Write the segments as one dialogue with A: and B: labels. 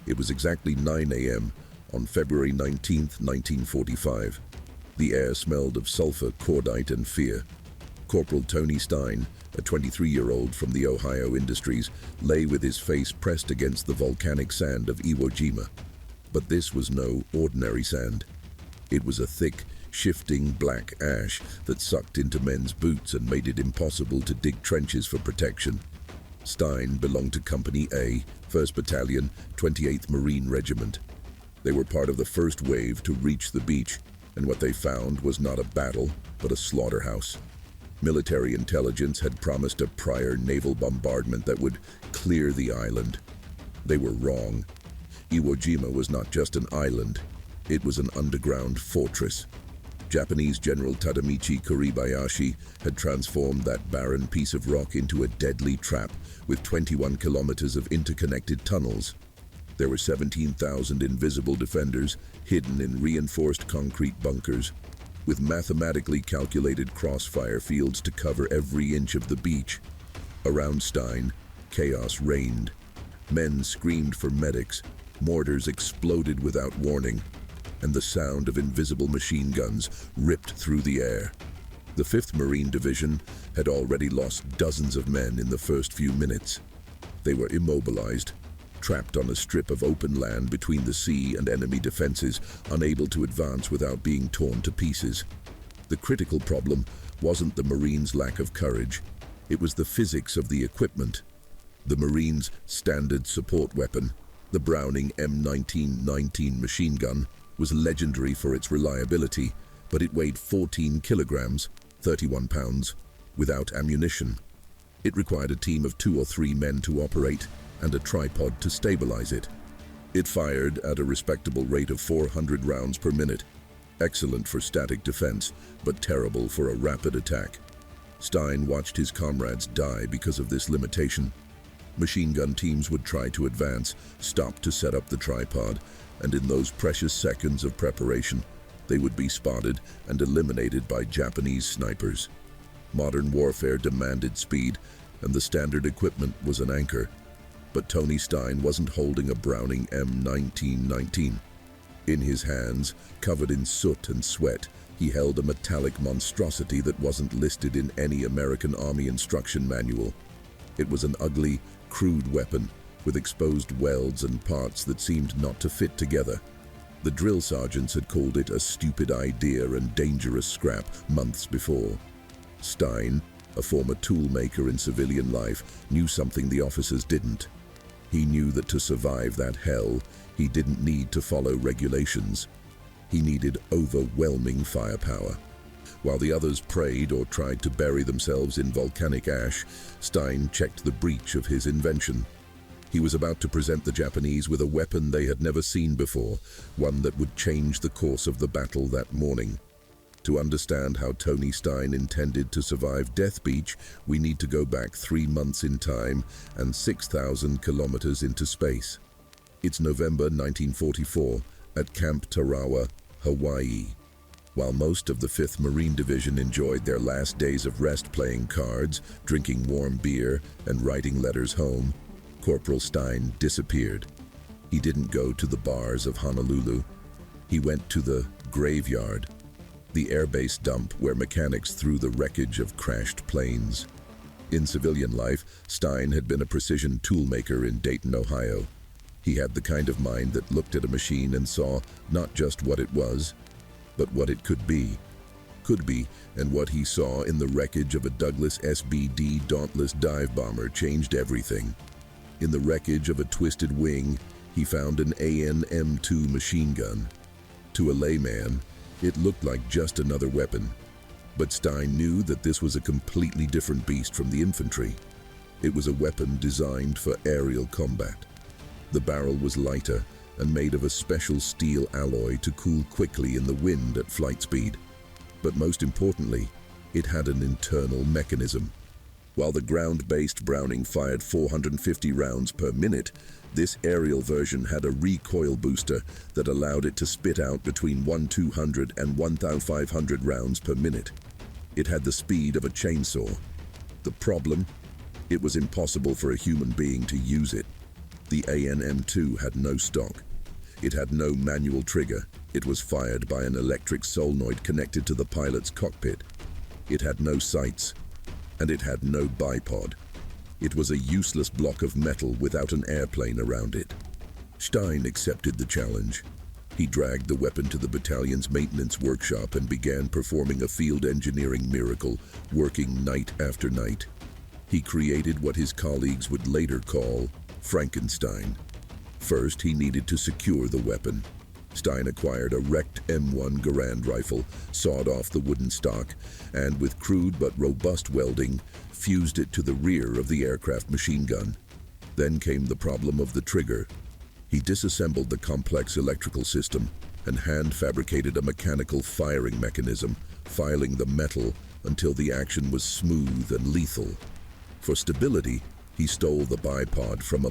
A: It was exactly 9 a.m. on February 19th, 1945. The air smelled of sulfur, cordite, and fear. Corporal Tony Stein, a 23-year-old from the Ohio Industries, lay with his face pressed against the volcanic sand of Iwo Jima. But this was no ordinary sand. It was a thick, shifting black ash that sucked into men's boots and made it impossible to dig trenches for protection. Stein belonged to Company A, 1st Battalion, 28th Marine Regiment. They were part of the first wave to reach the beach, and what they found was not a battle, but a slaughterhouse. Military intelligence had promised a prior naval bombardment that would clear the island. They were wrong. Iwo Jima was not just an island, it was an underground fortress. Japanese General Tadamichi Kuribayashi had transformed that barren piece of rock into a deadly trap with 21 kilometers of interconnected tunnels. There were 17,000 invisible defenders hidden in reinforced concrete bunkers, with mathematically calculated crossfire fields to cover every inch of the beach. Around Stein, chaos reigned. Men screamed for medics, mortars exploded without warning, and the sound of invisible machine guns ripped through the air. The 5th Marine Division had already lost dozens of men in the first few minutes. They were immobilized, trapped on a strip of open land between the sea and enemy defenses, unable to advance without being torn to pieces. The critical problem wasn't the Marines' lack of courage, it was the physics of the equipment. The Marines' standard support weapon, the Browning M1919 machine gun, was legendary for its reliability, but it weighed 14 kilograms, 31 pounds, without ammunition. It required a team of 2 or 3 men to operate, and a tripod to stabilize it. It fired at a respectable rate of 400 rounds per minute, excellent for static defense, but terrible for a rapid attack. Stein watched his comrades die because of this limitation. Machine gun teams would try to advance, stop to set up the tripod, and in those precious seconds of preparation, they would be spotted and eliminated by Japanese snipers. Modern warfare demanded speed, and the standard equipment was an anchor. But Tony Stein wasn't holding a Browning M1919. In his hands, covered in soot and sweat, he held a metallic monstrosity that wasn't listed in any American Army instruction manual. It was an ugly, crude weapon with exposed welds and parts that seemed not to fit together. The drill sergeants had called it a stupid idea and dangerous scrap months before. Stein, a former toolmaker in civilian life, knew something the officers didn't. He knew that to survive that hell, he didn't need to follow regulations. He needed overwhelming firepower. While the others prayed or tried to bury themselves in volcanic ash, Stein checked the breech of his invention. He was about to present the Japanese with a weapon they had never seen before, one that would change the course of the battle that morning. To understand how Tony Stein intended to survive Death Beach, we need to go back 3 months in time and 6,000 kilometers into space. It's November 1944 at Camp Tarawa, Hawaii. While most of the 5th Marine Division enjoyed their last days of rest playing cards, drinking warm beer, and writing letters home, Corporal Stein disappeared. He didn't go to the bars of Honolulu. He went to the graveyard, the airbase dump where mechanics threw the wreckage of crashed planes. In civilian life, Stein had been a precision toolmaker in Dayton, Ohio. He had the kind of mind that looked at a machine and saw not just what it was, but what it could be. And what he saw in the wreckage of a Douglas SBD Dauntless dive bomber changed everything. In the wreckage of a twisted wing, he found an AN-M2 machine gun. To a layman, it looked like just another weapon. But Stein knew that this was a completely different beast from the infantry. It was a weapon designed for aerial combat. The barrel was lighter and made of a special steel alloy to cool quickly in the wind at flight speed. But most importantly, it had an internal mechanism. While the ground-based Browning fired 450 rounds per minute, this aerial version had a recoil booster that allowed it to spit out between 1,200 and 1,500 rounds per minute. It had the speed of a chainsaw. The problem? It was impossible for a human being to use it. The ANM-2 had no stock. It had no manual trigger. It was fired by an electric solenoid connected to the pilot's cockpit. It had no sights, and it had no bipod. It was a useless block of metal without an airplane around it. Stein accepted the challenge. He dragged the weapon to the battalion's maintenance workshop and began performing a field engineering miracle, working night after night. He created what his colleagues would later call Frankenstein. First, he needed to secure the weapon. Stein acquired a wrecked M1 Garand rifle, sawed off the wooden stock, and with crude but robust welding, fused it to the rear of the aircraft machine gun. Then came the problem of the trigger. He disassembled the complex electrical system and hand-fabricated a mechanical firing mechanism, filing the metal until the action was smooth and lethal. For stability, he stole the bipod from a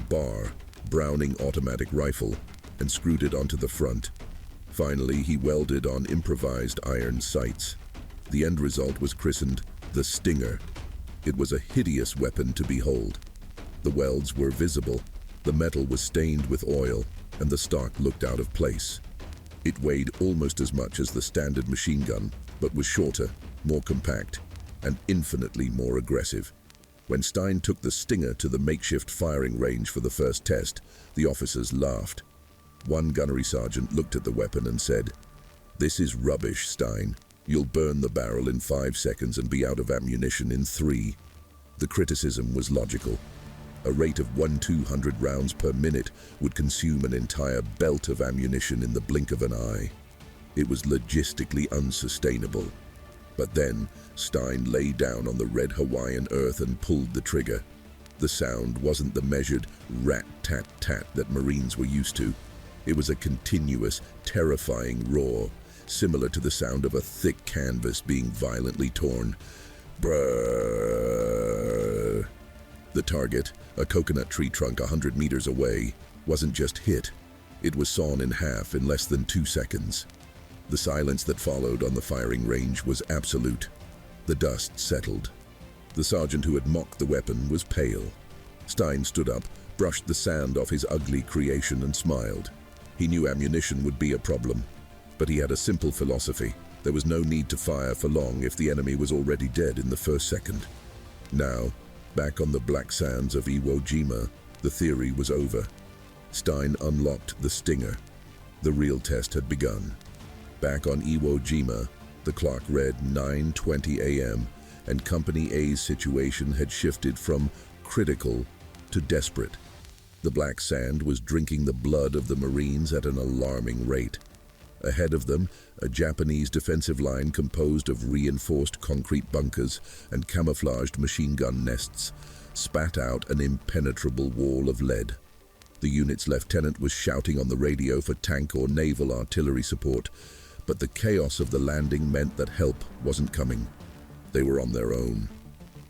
A: Browning automatic rifle and screwed it onto the front. Finally, he welded on improvised iron sights. The end result was christened the Stinger. It was a hideous weapon to behold. The welds were visible, the metal was stained with oil, and the stock looked out of place. It weighed almost as much as the standard machine gun, but was shorter, more compact, and infinitely more aggressive. When Stein took the Stinger to the makeshift firing range for the first test, the officers laughed. One gunnery sergeant looked at the weapon and said, "This is rubbish, Stein. You'll burn the barrel in 5 seconds and be out of ammunition in 3. The criticism was logical. A rate of 1-200 rounds per minute would consume an entire belt of ammunition in the blink of an eye. It was logistically unsustainable. But then, Stein lay down on the red Hawaiian earth and pulled the trigger. The sound wasn't the measured rat-tat-tat that Marines were used to. It was a continuous, terrifying roar, similar to the sound of a thick canvas being violently torn. Brrrr. The target, a coconut tree trunk 100 meters away, wasn't just hit. It was sawn in half in less than 2 seconds. The silence that followed on the firing range was absolute. The dust settled. The sergeant who had mocked the weapon was pale. Stein stood up, brushed the sand off his ugly creation and smiled. He knew ammunition would be a problem, but he had a simple philosophy. There was no need to fire for long if the enemy was already dead in the first second. Now, back on the black sands of Iwo Jima, the theory was over. Stein unlocked the Stinger. The real test had begun. Back on Iwo Jima, the clock read 9:20 a.m., and Company A's situation had shifted from critical to desperate. The black sand was drinking the blood of the Marines at an alarming rate. Ahead of them, a Japanese defensive line composed of reinforced concrete bunkers and camouflaged machine gun nests spat out an impenetrable wall of lead. The unit's lieutenant was shouting on the radio for tank or naval artillery support, but the chaos of the landing meant that help wasn't coming. They were on their own.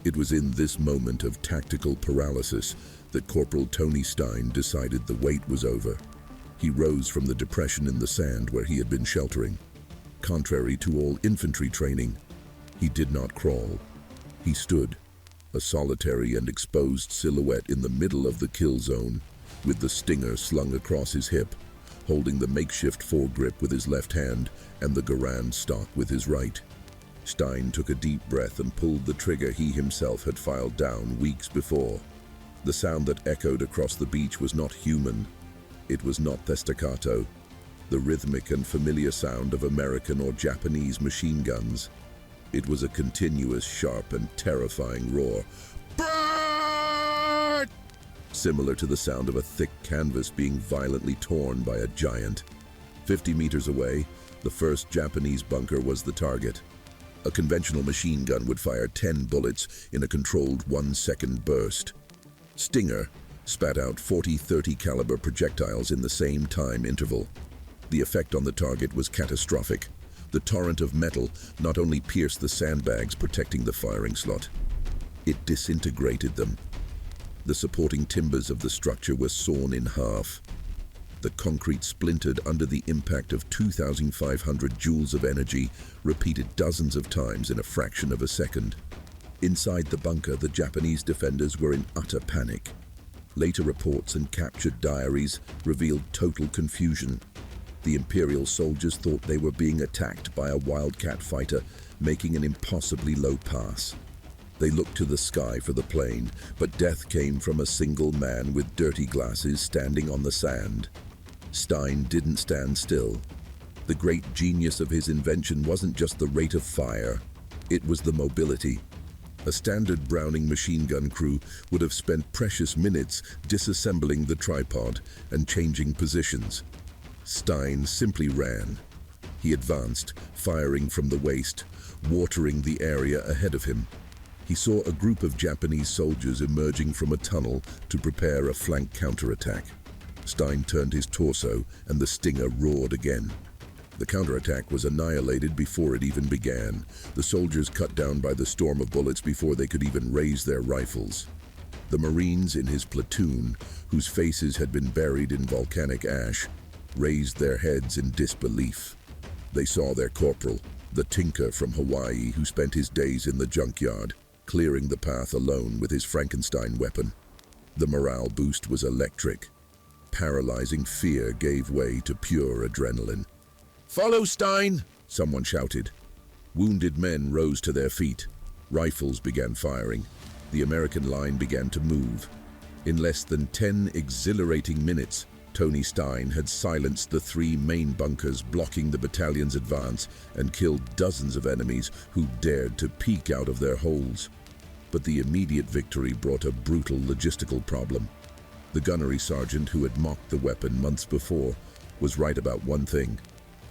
A: It was in this moment of tactical paralysis that Corporal Tony Stein decided the wait was over. He rose from the depression in the sand where he had been sheltering. Contrary to all infantry training, he did not crawl. He stood, a solitary and exposed silhouette in the middle of the kill zone, with the Stinger slung across his hip, holding the makeshift foregrip with his left hand and the Garand stock with his right. Stein took a deep breath and pulled the trigger he himself had filed down weeks before. The sound that echoed across the beach was not human. It was not the staccato, the rhythmic and familiar sound of American or Japanese machine guns. It was a continuous, sharp and terrifying roar. Burn! Similar to the sound of a thick canvas being violently torn by a giant. 50 meters away, the first Japanese bunker was the target. A conventional machine gun would fire 10 bullets in a controlled 1-second burst. Stinger spat out 40-30 caliber projectiles in the same time interval. The effect on the target was catastrophic. The torrent of metal not only pierced the sandbags protecting the firing slot, it disintegrated them. The supporting timbers of the structure were sawn in half. The concrete splintered under the impact of 2,500 joules of energy, repeated dozens of times in a fraction of a second. Inside the bunker, the Japanese defenders were in utter panic. Later reports and captured diaries revealed total confusion. The Imperial soldiers thought they were being attacked by a wildcat fighter, making an impossibly low pass. They looked to the sky for the plane, but death came from a single man with dirty glasses standing on the sand. Stein didn't stand still. The great genius of his invention wasn't just the rate of fire, it was the mobility. A standard Browning machine gun crew would have spent precious minutes disassembling the tripod and changing positions. Stein simply ran. He advanced, firing from the waist, watering the area ahead of him. He saw a group of Japanese soldiers emerging from a tunnel to prepare a flank counterattack. Stein turned his torso and the Stinger roared again. The counterattack was annihilated before it even began. The soldiers cut down by the storm of bullets before they could even raise their rifles. The Marines in his platoon, whose faces had been buried in volcanic ash, raised their heads in disbelief. They saw their corporal, the tinker from Hawaii who spent his days in the junkyard, clearing the path alone with his Frankenstein weapon. The morale boost was electric. Paralyzing fear gave way to pure adrenaline. "Follow Stein!" someone shouted. Wounded men rose to their feet. Rifles began firing. The American line began to move. In less than 10 exhilarating minutes, Tony Stein had silenced the 3 main bunkers blocking the battalion's advance and killed dozens of enemies who dared to peek out of their holes. But the immediate victory brought a brutal logistical problem. The gunnery sergeant who had mocked the weapon months before was right about one thing.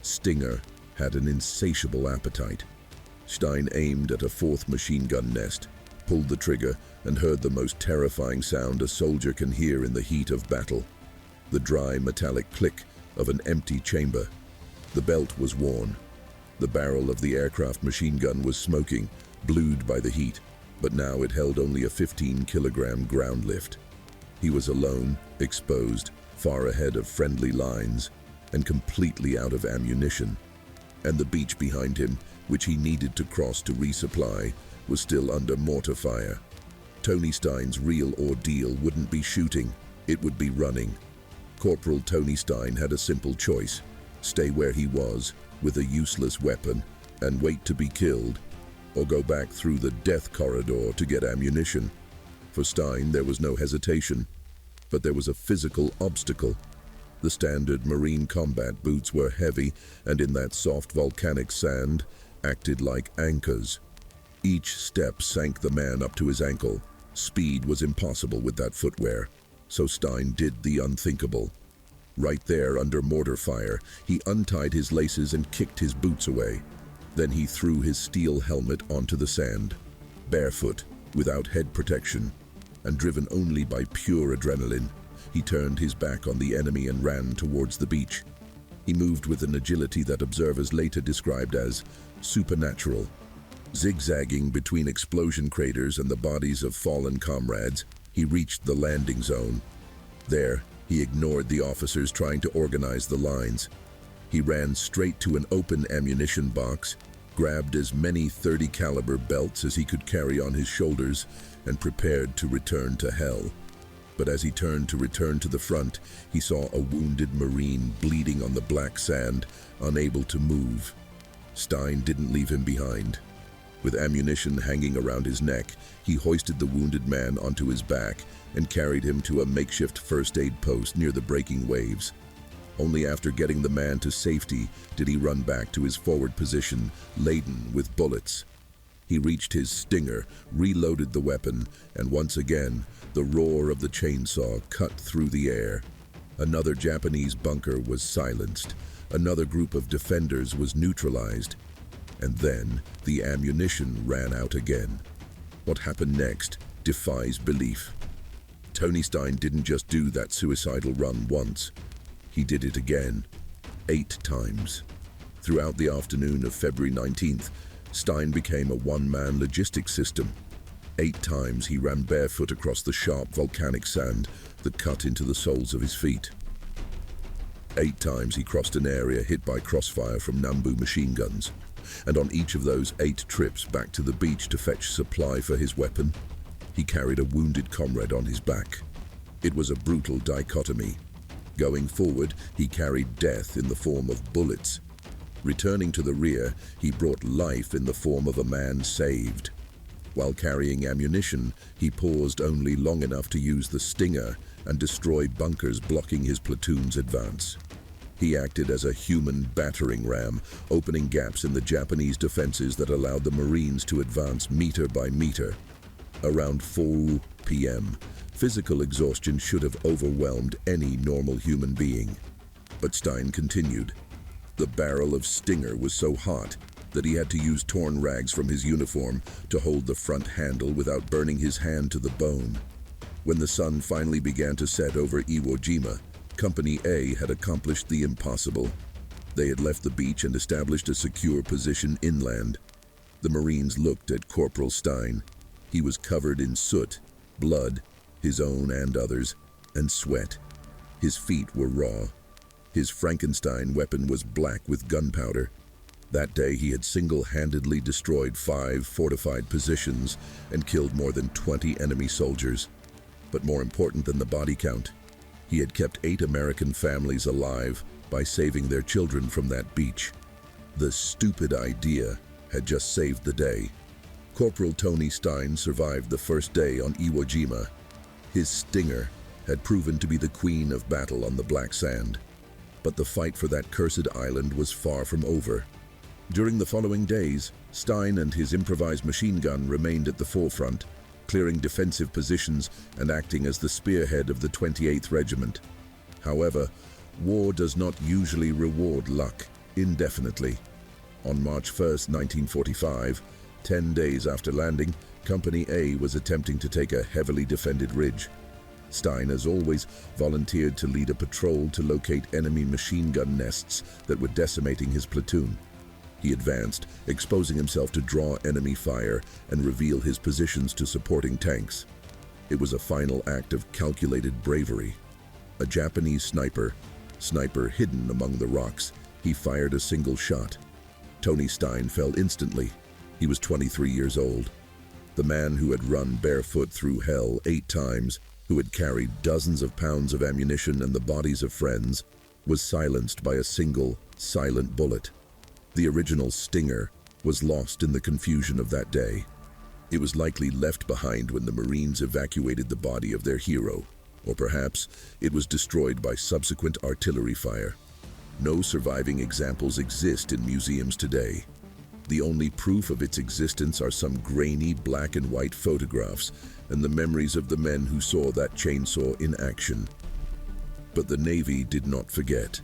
A: Stinger had an insatiable appetite. Stein aimed at a 4th machine gun nest, pulled the trigger, and heard the most terrifying sound a soldier can hear in the heat of battle. The dry metallic click of an empty chamber. The belt was worn. The barrel of the aircraft machine gun was smoking, blued by the heat, but now it held only a 15-kilogram ground lift. He was alone, exposed, far ahead of friendly lines, and completely out of ammunition. And the beach behind him, which he needed to cross to resupply, was still under mortar fire. Tony Stein's real ordeal wouldn't be shooting, it would be running. Corporal Tony Stein had a simple choice: stay where he was, with a useless weapon, and wait to be killed, or go back through the death corridor to get ammunition. For Stein, there was no hesitation, but there was a physical obstacle. The standard Marine combat boots were heavy and in that soft volcanic sand acted like anchors. Each step sank the man up to his ankle. Speed was impossible with that footwear, so Stein did the unthinkable. Right there under mortar fire, he untied his laces and kicked his boots away. Then he threw his steel helmet onto the sand, barefoot, without head protection, and driven only by pure adrenaline. He turned his back on the enemy and ran towards the beach. He moved with an agility that observers later described as supernatural. Zigzagging between explosion craters and the bodies of fallen comrades, he reached the landing zone. There, he ignored the officers trying to organize the lines. He ran straight to an open ammunition box, grabbed as many .30 caliber belts as he could carry on his shoulders, and prepared to return to hell. But as he turned to return to the front, he saw a wounded Marine bleeding on the black sand, unable to move. Stein didn't leave him behind. With ammunition hanging around his neck, he hoisted the wounded man onto his back and carried him to a makeshift first aid post near the breaking waves. Only after getting the man to safety did he run back to his forward position, laden with bullets. He reached his Stinger, reloaded the weapon, and once again, the roar of the chainsaw cut through the air. Another Japanese bunker was silenced. Another group of defenders was neutralized. And then, the ammunition ran out again. What happened next defies belief. Tony Stein didn't just do that suicidal run once. He did it again, 8 times. Throughout the afternoon of February 19th, Stein became a one-man logistics system. 8 times he ran barefoot across the sharp volcanic sand that cut into the soles of his feet. 8 times he crossed an area hit by crossfire from Nambu machine guns. And on each of those 8 trips back to the beach to fetch supply for his weapon, he carried a wounded comrade on his back. It was a brutal dichotomy. Going forward, he carried death in the form of bullets. Returning to the rear, he brought life in the form of a man saved. While carrying ammunition, he paused only long enough to use the Stinger and destroy bunkers blocking his platoon's advance. He acted as a human battering ram, opening gaps in the Japanese defenses that allowed the Marines to advance meter by meter. Around 4 p.m., physical exhaustion should have overwhelmed any normal human being. But Stein continued. The barrel of Stinger was so hot that he had to use torn rags from his uniform to hold the front handle without burning his hand to the bone. When the sun finally began to set over Iwo Jima, Company A had accomplished the impossible. They had left the beach and established a secure position inland. The Marines looked at Corporal Stein. He was covered in soot, blood, his own and others, and sweat. His feet were raw. His Frankenstein weapon was black with gunpowder. That day he had single-handedly destroyed 5 fortified positions and killed more than 20 enemy soldiers. But more important than the body count, he had kept 8 American families alive by saving their children from that beach. The stupid idea had just saved the day. Corporal Tony Stein survived the first day on Iwo Jima. His Stinger had proven to be the queen of battle on the black sand. But the fight for that cursed island was far from over. During the following days, Stein and his improvised machine gun remained at the forefront, clearing defensive positions and acting as the spearhead of the 28th Regiment. However, war does not usually reward luck indefinitely. On March 1st, 1945, 10 days after landing, Company A was attempting to take a heavily defended ridge. Stein, as always, volunteered to lead a patrol to locate enemy machine gun nests that were decimating his platoon. He advanced, exposing himself to draw enemy fire and reveal his positions to supporting tanks. It was a final act of calculated bravery. A Japanese sniper hidden among the rocks, he fired a single shot. Tony Stein fell instantly. He was 23 years old. The man who had run barefoot through hell 8 times, who had carried dozens of pounds of ammunition and the bodies of friends, was silenced by a single, silent bullet. The original Stinger was lost in the confusion of that day. It was likely left behind when the Marines evacuated the body of their hero, or perhaps it was destroyed by subsequent artillery fire. No surviving examples exist in museums today. The only proof of its existence are some grainy black and white photographs and the memories of the men who saw that chainsaw in action. But the Navy did not forget.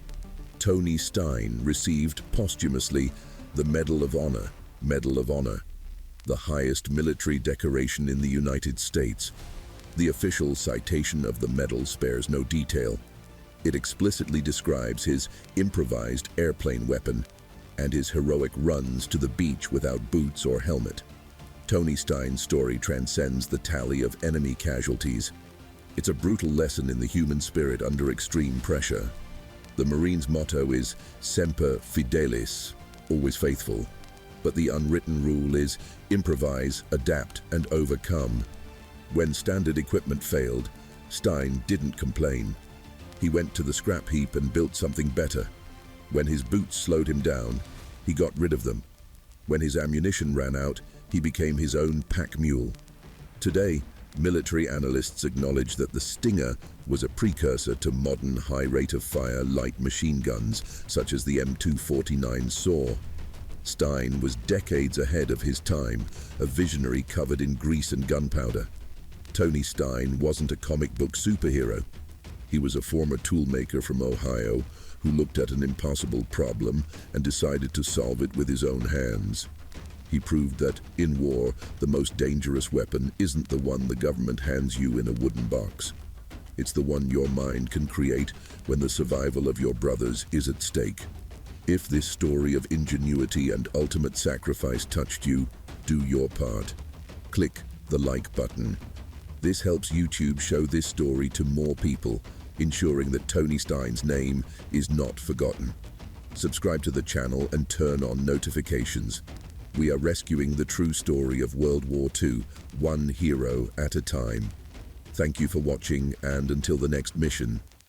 A: Tony Stein received posthumously the Medal of Honor, the highest military decoration in the United States. The official citation of the medal spares no detail. It explicitly describes his improvised airplane weapon and his heroic runs to the beach without boots or helmet. Tony Stein's story transcends the tally of enemy casualties. It's a brutal lesson in the human spirit under extreme pressure. The Marines' motto is Semper Fidelis, always faithful. But the unwritten rule is improvise, adapt, and overcome. When standard equipment failed, Stein didn't complain. He went to the scrap heap and built something better. When his boots slowed him down, he got rid of them. When his ammunition ran out, he became his own pack mule. Today, military analysts acknowledge that the Stinger was a precursor to modern high-rate-of-fire light machine guns, such as the M249 SAW. Stein was decades ahead of his time, a visionary covered in grease and gunpowder. Tony Stein wasn't a comic book superhero. He was a former toolmaker from Ohio who looked at an impossible problem and decided to solve it with his own hands. He proved that, in war, the most dangerous weapon isn't the one the government hands you in a wooden box. It's the one your mind can create when the survival of your brothers is at stake. If this story of ingenuity and ultimate sacrifice touched you, do your part. Click the like button. This helps YouTube show this story to more people, ensuring that Tony Stein's name is not forgotten. Subscribe to the channel and turn on notifications. We are rescuing the true story of World War II, one hero at a time. Thank you for watching, and until the next mission,